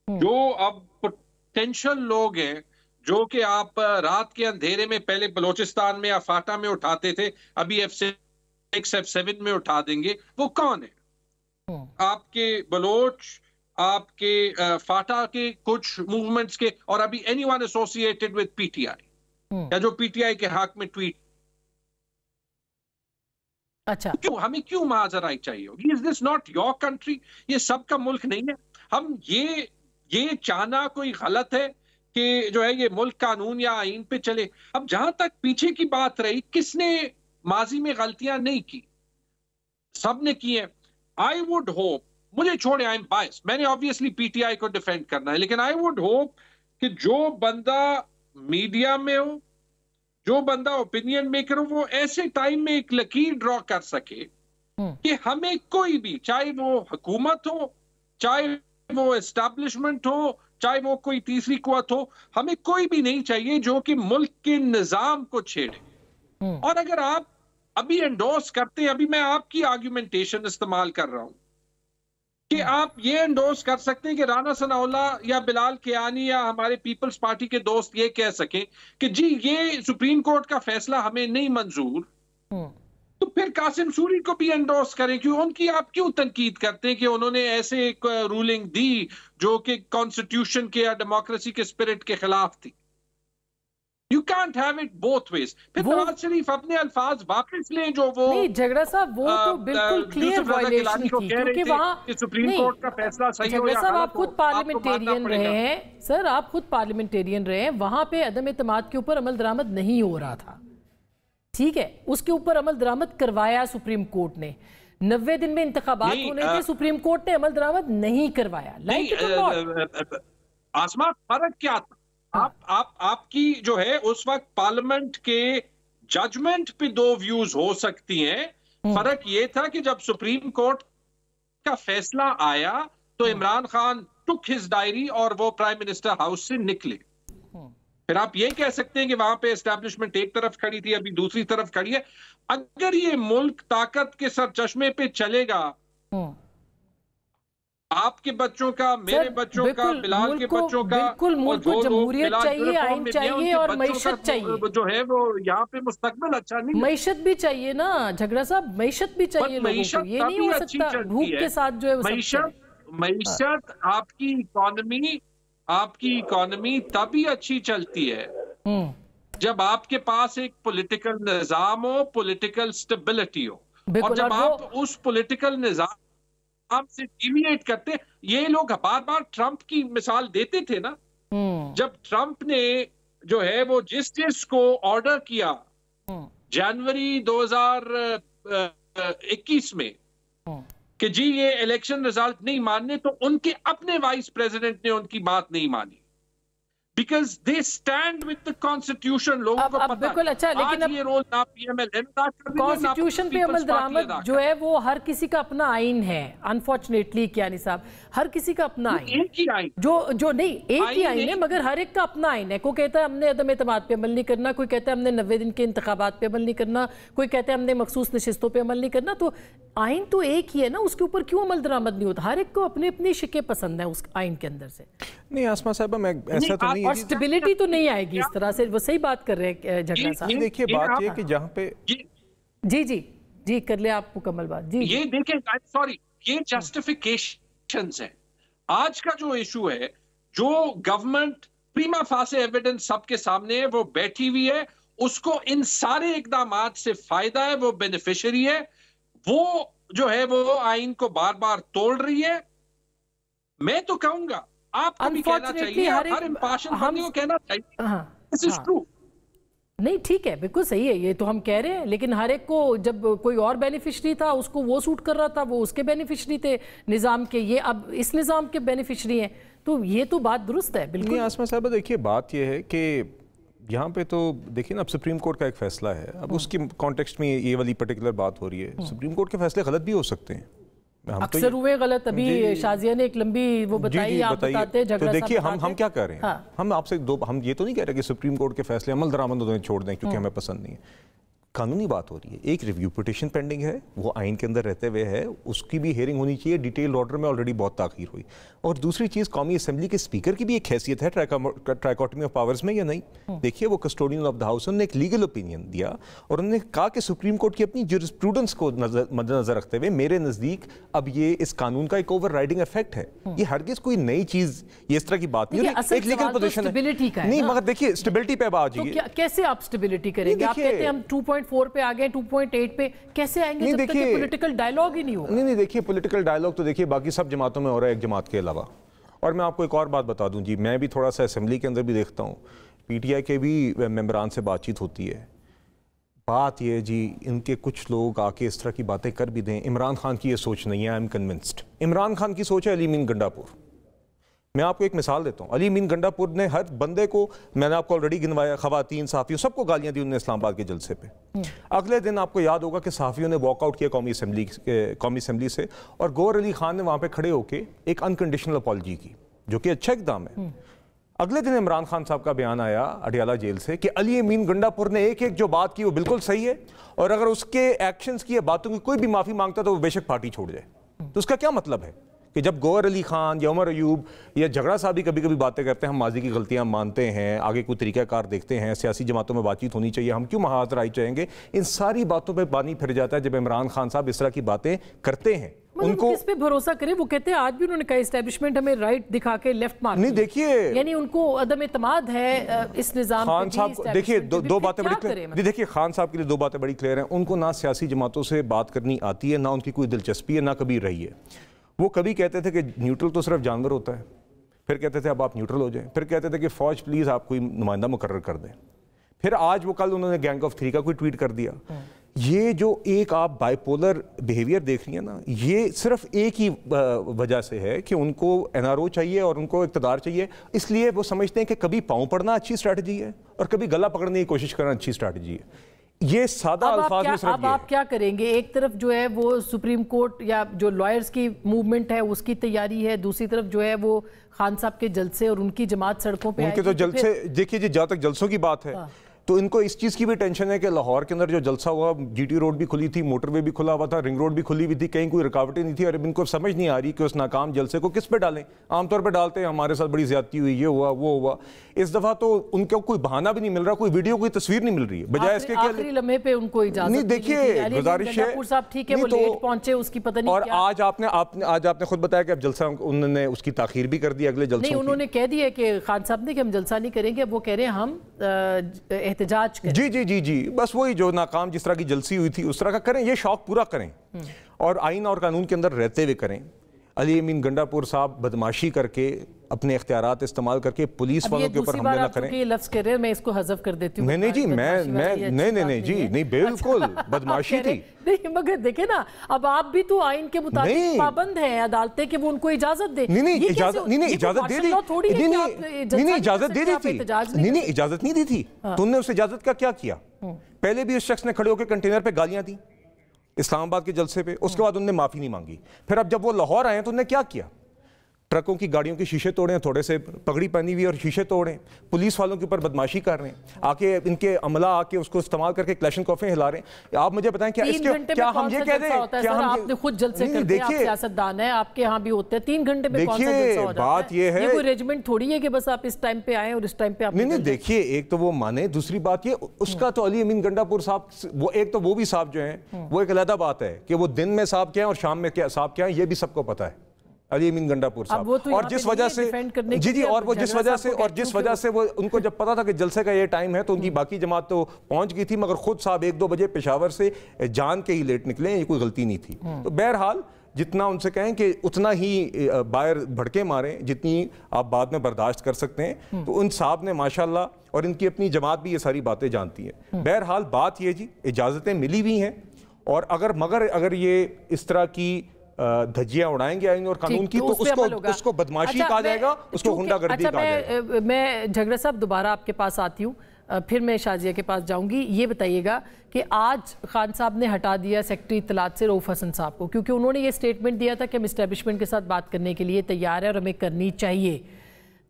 جو اب پوٹینشل لوگ ہیں جو کہ آپ رات کے اندھیرے میں پہلے بلوچستان میں یا فاٹا میں اٹھاتے تھے, ابھی F6 F7 میں اٹھا دیں گے, وہ کون ہے؟ آپ کے بلوچ, آپ کے فاٹا کے کچھ موومنٹس کے, اور ابھی any one associated with P T I یا جو پی ٹی آئی کے حق میں ٹویٹ. اچھا, ہمیں کیوں معاذرائی چاہیے ہوگی؟ Is this not your country؟ یہ سب کا ملک نہیں ہے. ہم یہ چاہنا کوئی غلط ہے کہ جو ہے یہ ملک قانون یا آئین پہ چلے. اب جہاں تک پیچھے کی بات رہی, کس نے ماضی میں غلطیاں نہیں کی؟ سب نے کی ہیں. I would hope, مجھے چھوڑے I'm biased, میں نے obviously پی ٹی آئی کو ڈیفینڈ کرنا ہے, لیکن I would hope کہ جو بندہ میڈیا میں ہو, جو بندہ اوپینین میکر ہو, وہ ایسے ٹائم میں ایک لکیر ڈرا کر سکے کہ ہمیں کوئی بھی, چاہے وہ حکومت ہو, چاہے وہ اسٹیبلشمنٹ ہو, چاہے وہ کوئی تیسری قوت ہو, ہمیں کوئی بھی نہیں چاہیے جو کہ ملک کے نظام کو چھیڑے. اور اگر آپ ابھی انڈورس کرتے ہیں, ابھی میں آپ کی آرگیومنٹیشن استعمال کر رہا ہوں, کہ آپ یہ انڈورس کر سکتے ہیں کہ رانا ثناء اللہ یا بلال کیانی یا ہمارے پیپلز پارٹی کے دوست یہ کہہ سکیں کہ جی یہ سپریم کورٹ کا فیصلہ ہمیں نہیں منظور، تو پھر قاسم سوری کو بھی انڈورس کریں. کیوں ان کی آپ کیوں تنقید کرتے ہیں کہ انہوں نے ایسے ایک رولنگ دی جو کہ کانسٹیٹیوشن کے یا ڈیموکریسی کے اسپرٹ کے خلاف تھی؟ You can't have it both ways. پھر نواز شریف اپنے الفاظ واپس لیں جو وہ نہیں جھگڑا صاحب وہ تو بالکل کلیئر وائلیشن تھی، کیونکہ وہاں سپریم کورٹ کا فیصلہ صحیح ہو یا جھگڑا صاحب آپ خود پارلیمنٹیرین رہے ہیں، سر آپ خود پارلیمنٹیرین رہے ہیں، وہاں پہ عدم اعتماد کے اوپر عمل درآمد نہیں ہو رہا تھا، ٹھیک ہے، اس کے اوپر عمل درآمد کروایا سپریم کورٹ نے. 90 دن میں انتخابات ہونے تھے، سپریم کورٹ نے عمل درآمد نہیں کروایا. آسما فرق کیا تھا؟ آپ کی جو ہے اس وقت پارلیمنٹ کے ججمنٹ پہ دو ویوز ہو سکتی ہیں. فرق یہ تھا کہ جب سپریم کورٹ کا فیصلہ آیا تو عمران خان ٹک ہز ڈائری اور وہ پرائم منسٹر ہاؤس سے نکلے. پھر آپ یہ کہہ سکتے ہیں کہ وہاں پہ اسٹیبلشمنٹ ایک طرف کھڑی تھی، ابھی دوسری طرف کھڑی ہے. اگر یہ ملک طاقت کے سر چشمے پہ چلے گا، آپ کے بچوں کا، میرے بچوں کا، بلال کے بچوں کا، بالکل ملک کو جمہوریت چاہیے، آئین چاہیے اور معیشت چاہیے، جو ہے وہ یہاں پہ مستقبل اچھا نہیں، معیشت بھی چاہیے نا جھگڑا صاحب، معیشت بھی چاہیے لوگوں کو، یہ نہیں ہو سکتا بھوک کے ساتھ جو ہے معیشت. آپ کی اکانومی تبھی اچھی چلتی ہے جب آپ کے پاس ایک پولیٹیکل نظام ہو، پولیٹیکل سٹیبلٹی ہو، اور جب آپ اس پولیٹیکل نظام سے ڈیویٹ کرتے. یہ لوگ بار بار ٹرمپ کی مثال دیتے تھے نا، جب ٹرمپ نے جو ہے وہ جس کو آرڈر کیا جنوری 2021 میں کہ جی یہ الیکشن ریزلٹ نہیں ماننے، تو ان کے اپنے وائس پریزیڈنٹ نے ان کی بات نہیں مانی. Because they stand with the constitution. لوگوں کو پتہ ہے اچھا، لیکن آج یہ رول نہ پی ایم ایل کانسٹیٹیوشن پہ عمل درآمد جو ہے وہ ہر کسی کا اپنا آئین ہے. انفارچونیٹلی کیانی صاحب، ہر کسی کا اپنا آئین، ایک ہی آئین جو نہیں ایک ہی آئین ہے، مگر ہر ایک کا اپنا آئین ہے. کوئی کہتا ہے ہم نے عدم اعتماد پہ عمل نہیں کرنا، کوئی کہتا ہے ہم نے 90 دن کے انتخابات پہ عمل نہیں کرنا، کوئی کہتا ہے ہم نے مخصوص نشستوں پہ عمل نہیں کرنا. تو آئین تو ایک ہی ہے نا، اس کے اوپر کیوں عمل درآمد نہیں ہوتا؟ ہر ایک کو اپنی اپنی شکیں پسند ہیں اس آئین کے اندر سے. نہیں آسما صاحبہ، میں ایسا تو نہیں، اور سٹیبلٹی تو نہیں آئے گی اس طرح سے. وہ صحیح بات کر رہے ہیں جھگڑا صاحب. دیکھیے بات یہ کہ جہاں پہ جی کر لیں آپ مکمل بات. جی یہ دیکھیں، سوری، یہ جسٹیفیکیشنز ہیں. آج کا جو ایشو ہے، جو گورنمنٹ پریما فاسے ایویڈنس سب کے سامنے ہے، وہ بیٹھی ہوئی ہے، اس کو ان سارے اقدامات سے فائدہ ہے، وہ بینیفیشری ہے، وہ جو ہے وہ آئین کو بار بار توڑ رہی ہے. میں تو کہوں گا آپ کو بھی کہنا چاہیے، ہر امپارشل بندے کو کہنا چاہیے this is true. نہیں ٹھیک ہے، بالکل صحیح ہے، یہ تو ہم کہہ رہے ہیں، لیکن ہر ایک کو جب کوئی اور بینیفیشری تھا اس کو وہ سوٹ کر رہا تھا، وہ اس کے بینیفیشری تھے نظام کے، یہ اب اس نظام کے بینیفیشری ہیں. تو یہ تو بات درست ہے بالکل. آسما صاحبہ دیکھیے بات یہ ہے کہ یہاں پہ تو دیکھیں نا، اب سپریم کورٹ کا ایک فیصلہ ہے، اب اس کی کانٹیکسٹ میں یہ والی پرٹیکولر بات ہو رہی ہے. سپریم کورٹ کے فیصلے غلط بھی ہو سکتے ہیں، اکثر ہوئے غلط. ابھی شازیہ نے ایک لمبی وہ بتائی، آپ بتاتے ہیں. تو دیکھیے ہم کیا کہہ رہے ہیں، ہم آپ سے ہم یہ تو نہیں کہہ رہے کہ سپریم کورٹ کے فیصلے عمل درآمد ہونے چھوڑ دیں کیونکہ ہمیں پسند نہیں ہے. قانونی بات ہو رہی ہے، ایک ریویو پٹیشن پینڈنگ ہے، وہ آئین کے اندر رہتے ہوئے ہے، اس کی بھی ہیئرنگ ہونی چاہیے. ڈیٹیل آرڈر میں آلریڈی بہت تاخیر ہوئی. اور دوسری چیز، قومی اسمبلی کے اسپیکر کی بھی ایک حیثیت ہے ٹرائیکاٹمی آف پاورز میں یا نہیں. دیکھیے وہ کسٹوڈین آف دا ہاؤس، انہوں نے ایک لیگل اوپینین دیا اور انہوں نے کہا کہ سپریم کورٹ کی اپنی جورسپروڈنس کو مد نظر رکھتے ہوئے میرے نزدیک اب یہ اس قانون کا ایک اوور رائڈنگ افیکٹ ہے. یہ ہرگز کوئی نئی چیز، یہ اس طرح کی بات نہیں ہے، ایک لیگل پوزیشن ہے. نہیں مگر دیکھیے اسٹیبلٹی پہ اب آ جائیے. کیسے آپ اسٹیبلٹی کریں گے؟ آپ کہتے ہیں ہم 2.4 پہ آ گئے، 2.8 پہ کیسے آئیں گے جب تک کہ پولیٹیکل ڈائیلاگ ہی نہیں ہوگا؟ نہیں دیکھیے پولیٹیکل ڈائیلاگ تو دیکھیے باقی سب جماعتوں میں ہو رہا ہے، ایک جماعت کے علاوہ. اور میں آپ کو ایک اور بات بتا دوں جی، میں بھی تھوڑا سا اسمبلی کے اندر بھی دیکھتا ہوں، پی ٹی آئی کے بھی ممبران سے بات چیت ہوتی ہے. بات یہ جی، ان کے کچھ لوگ آ کے اس طرح کی باتیں کر بھی دیں. عمران خان کی یہ سوچ نہیں ہے، I am convinced. Imran Khan کی سوچ ہے علی امین گنڈاپور. میں آپ کو ایک مثال دیتا ہوں، علی امین گنڈاپور نے ہر بندے کو، میں نے آپ کو آلریڈی گنوایا، خواتین صحافیوں سب کو گالیاں دی انہوں نے اسلام آباد کے جلسے پہ. اگلے دن آپ کو یاد ہوگا کہ صحافیوں نے واک آؤٹ کیا قومی اسمبلی سے، اور گوہر علی خان نے وہاں پہ کھڑے ہو کے ایک انکنڈیشنل اپالوجی کی، جو کہ اچھا اقدام ہے. اگلے دن عمران خان صاحب کا بیان آیا اڈیالہ جیل سے کہ علی امین گنڈاپور نے ایک جو بات کی وہ بالکل صحیح ہے، اور اگر اس کے ایکشنز کی یا باتوں کی کوئی بھی معافی مانگتا تو وہ بے شک پارٹی چھوڑ جائے. تو اس کا کیا مطلب ہے کہ جب گوہر علی خان یا عمر ایوب یا جھگڑا صاحب بھی کبھی کبھی باتیں کرتے ہیں ہم ماضی کی غلطیاں مانتے ہیں, آگے کوئی طریقہ کار دیکھتے ہیں, سیاسی جماعتوں میں بات چیت ہونی چاہیے, ہم کیوں محاذ رائی چاہیں گے, ان ساری باتوں پہ پانی پھر جاتا ہے جب عمران خان صاحب اس طرح کی باتیں کرتے ہیں. ان کو کس پہ بھروسہ کریں؟ وہ کہتے ہیں آج بھی انہوں نے کہا اسٹیبلشمنٹ ہمیں رائٹ دکھا کے لیفٹ مار نہیں. دیکھیے یعنی ان کو عدم اعتماد ہے اس نظام پہ. خان صاحب دیکھیے دو باتیں بڑی کلیئر, دیکھیے خان صاحب کے لیے دو باتیں بڑی کلیئر ہیں. ان کو نہ سیاسی جماعتوں سے بات کرنی آتی ہے, نہ ان کی کوئی دلچسپی ہے, نہ کبھی رہی ہے. وہ کبھی کہتے تھے کہ نیوٹرل تو صرف جانور ہوتا ہے, پھر کہتے تھے اب آپ نیوٹرل ہو جائیں, پھر کہتے تھے کہ فوج پلیز آپ کوئی نمائندہ مقرر کر دیں, پھر آج وہ کل انہوں نے گینگ آف 3 کا کوئی ٹویٹ کر دیا. یہ جو ایک آپ بائی پولر بیہیویئر دیکھ رہی ہیں نا, یہ صرف ایک ہی وجہ سے ہے کہ ان کو این آر او چاہیے اور ان کو اقتدار چاہیے, اس لیے وہ سمجھتے ہیں کہ کبھی پاؤں پڑنا اچھی اسٹریٹجی ہے اور کبھی گلا پکڑنے کی کوشش کرنا اچھی اسٹریٹجی ہے. یہ سادہ الفاظ میں صرف اب آپ کیا کریں گے؟ ایک طرف جو ہے وہ سپریم کورٹ یا جو لائرز کی موومنٹ ہے اس کی تیاری ہے, دوسری طرف جو ہے وہ خان صاحب کے جلسے اور ان کی جماعت سڑکوں پہ ان کے تو جلسے دیکھیے جی, جہاں تک جلسوں کی بات ہے تو ان کو اس چیز کی بھی ٹینشن ہے کہ لاہور کے اندر جو جلسہ ہوا, جی ٹی روڈ بھی کھلی تھی, موٹر وے بھی کھلا ہوا تھا, رنگ روڈ بھی کھلی ہوئی تھی, کہیں کوئی رکاوٹیں نہیں تھی, اور اب ان کو سمجھ نہیں آ رہی کہ اس ناکام جلسے کو کس پہ ڈالیں. عام طور پہ ڈالتے ہیں ہمارے ساتھ بڑی زیادتی ہوئی, یہ ہوا وہ ہوا. اس دفعہ تو ان کو کوئی بہانہ بھی نہیں مل رہا, کوئی ویڈیو کوئی تصویر نہیں مل رہی ہے, بجائے اس کے کہ آخری لمحے پہ ان کو اجازت نہیں. دیکھیے گزارش ہے ٹھیک ہے وہ لیٹ پہنچے اس کی پتہ نہیں اور آج آپ نے خود بتایا کہ اب جلسہ انہوں نے اس کی تاخیر بھی کر دی اگلے جلسوں کی. نہیں, انہوں نے کہہ دیا کہ خان صاحب نے کہ ہم جلسہ نہیں کریں گے, وہ کہہ رہے ہیں ہم احتجاج کریں. جی جی جی جی, بس وہی جو ناکام جس طرح کی جلسی ہوئی تھی اس طرح کا کریں, یہ شوق پورا کریں اور آئین اور قانون کے اندر رہتے ہوئے کریں. علی امین گنڈا پور صاحب بدماشی کر کے اپنے اختیارات استعمال کر کے پولیس والوں کے اوپر حملے نہ کریں. یہ لفظ کہہ رہے ہیں, میں اس کو حذف کر دیتی ہوں. نہیں جی, نہیں جی, نہیں بالکل بدماشی تھی. نہیں مگر دیکھیں نا, اب آپ بھی تو آئین کے مطابق پابند ہیں, عدالتیں کہ وہ ان کو اجازت دیں. نہیں اجازت دے دی, اجازت نہیں دی تھی. تو انہوں نے اس اجازت کا کیا کیا؟ پہلے بھی اس شخص نے کھڑے ہو کے کنٹینر پہ گالیاں دی اسلام آباد کے جلسے پہ, اس کے بعد انہوں نے معافی نہیں مانگی. پھر اب جب وہ لاہور آئے تو انہوں نے کیا کیا؟ ٹرکوں کی گاڑیوں کے شیشے توڑے, تھوڑے سے پگڑی پہنی ہوئی اور شیشے توڑے, پولیس والوں کے اوپر بدماشی کر رہے ہیں, آ کے ان کے عملہ آ کے اس کو استعمال کر کے کلیشن کافیں ہلا رہے ہیں. آپ مجھے بتائیں کیا ہم یہ کہہ دیں, آپ نے خود جلسے کرتے ہیں, آپ سیاستدان ہیں, آپ کے ہاں بھی ہوتے ہیں 3 گھنٹے میں کون سا جلسہ ہو جاتا ہے؟ بات یہ ہے, یہ کوئی ریجمنٹ تھوڑی ہے کہ بس آپ اس ٹائم پہ آئیں اور اس ٹائم پہ آپ نہیں. دیکھیے ایک تو وہ مانے, دوسری بات یہ اس کا تو علی امین گنڈا پور صاحب, وہ ایک تو وہ بھی صاحب جو ہیں وہ ایک علیحدہ بات ہے کہ وہ دن میں صاحب کیا ہیں اور شام میں صاحب کیا ہیں, یہ بھی سب کو پتا ہے علی امین گنڈا پور صاحب. اور جس وجہ سے جی اور وہ جس وجہ سے وہ ان کو جب پتا تھا کہ جلسے کا یہ ٹائم ہے تو ان کی باقی جماعت تو پہنچ گئی تھی, مگر خود صاحب 1-2 بجے پشاور سے جان کے ہی لیٹ نکلے, یہ کوئی غلطی نہیں تھی. تو بہرحال جتنا ان سے کہیں کہ اتنا ہی باہر بھڑکے ماریں جتنی آپ بعد میں برداشت کر سکتے ہیں. تو ان صاحب نے ماشاءاللہ, اور ان کی اپنی جماعت بھی یہ ساری باتیں جانتی ہے. بہرحال بات یہ جی, اجازتیں ملی ہوئی ہیں, اور اگر یہ اس طرح کی دھجیاں اڑائیں گے آئین اور قانون کی تو اس کو بدماشی کہا جائے گا, اس کو غنڈہ گردی کہا جائے گا. میں جھگڑا صاحب دوبارہ آپ کے پاس آتی ہوں, پھر میں شازیہ کے پاس جاؤں گی. یہ بتائیے گا کہ آج خان صاحب نے ہٹا دیا سیکٹری اطلاعات سے رؤف حسن صاحب کو, کیونکہ انہوں نے یہ سٹیٹمنٹ دیا تھا کہ ہم اسٹیبلشمنٹ کے ساتھ بات کرنے کے لیے تیار ہیں اور ہمیں کرنی چاہیے.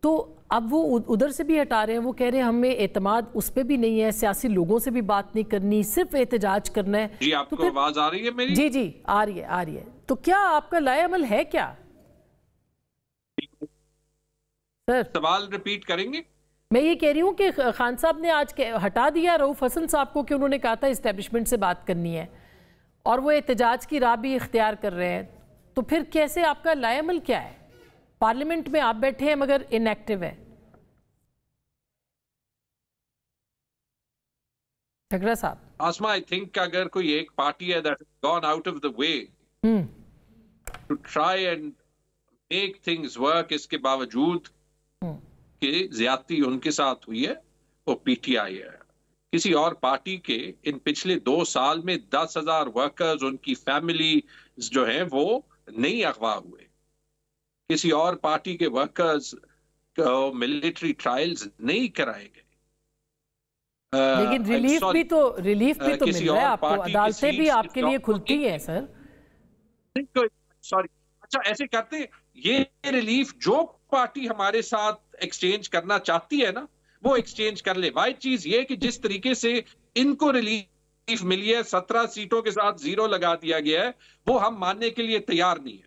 تو اب وہ ادھر سے بھی ہٹا رہے ہیں, وہ کہہ رہے ہیں ہمیں اعتماد اس پہ بھی نہیں ہے, سیاسی لوگوں سے بھی بات نہیں کرنی, صرف احتجاج کرنا ہے. جی آپ کو آواز آ رہی ہے میری؟ جی جی آ رہی ہے. تو کیا آپ کا لائے عمل ہے کیا سر؟ سوال ریپیٹ کریں گے؟ میں یہ کہہ رہی ہوں کہ خان صاحب نے آج ہٹا دیا رؤف حسن صاحب کو کہ انہوں نے کہا تھا اسٹیبلشمنٹ سے بات کرنی ہے, اور وہ احتجاج کی راہ بھی اختیار کر رہے ہیں. تو پھر کیسے آپ کا لائے عمل کیا ہے؟ پارلیمنٹ میں آپ بیٹھے ہیں مگر ان ایکٹیو ہے. جھگڑا صاحب. آسما, I think اگر کوئی ایک پارٹی ہے that has gone out of the way to try and make things work, اس کے باوجود کہ زیادتی ان کے ساتھ ہوئی ہے, وہ پی ٹی آئی ہے. کسی اور پارٹی کے ان پچھلے 2 سال میں 10,000 ورکرز, ان کی فیملی جو ہیں وہ نہیں اغوا ہوئے. کسی اور پارٹی کے ورکرز کو ملٹری ٹرائلز نہیں کرائے گئے. لیکن ریلیف بھی تو مل رہا ہے آپ کو, عدالتیں بھی آپ کے لیے کھلتی ہیں سر. سوری, اچھا ایسے کرتے ہیں, یہ ریلیف جو پارٹی ہمارے ساتھ ایکسچینج کرنا چاہتی ہے نا وہ ایکسچینج کر لے. واحد چیز یہ کہ جس طریقے سے ان کو ریلیف ملی ہے, 17 سیٹوں کے ساتھ 0 لگا دیا گیا ہے, وہ ہم ماننے کے لیے تیار نہیں ہے.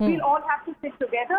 we'll all have to sit together।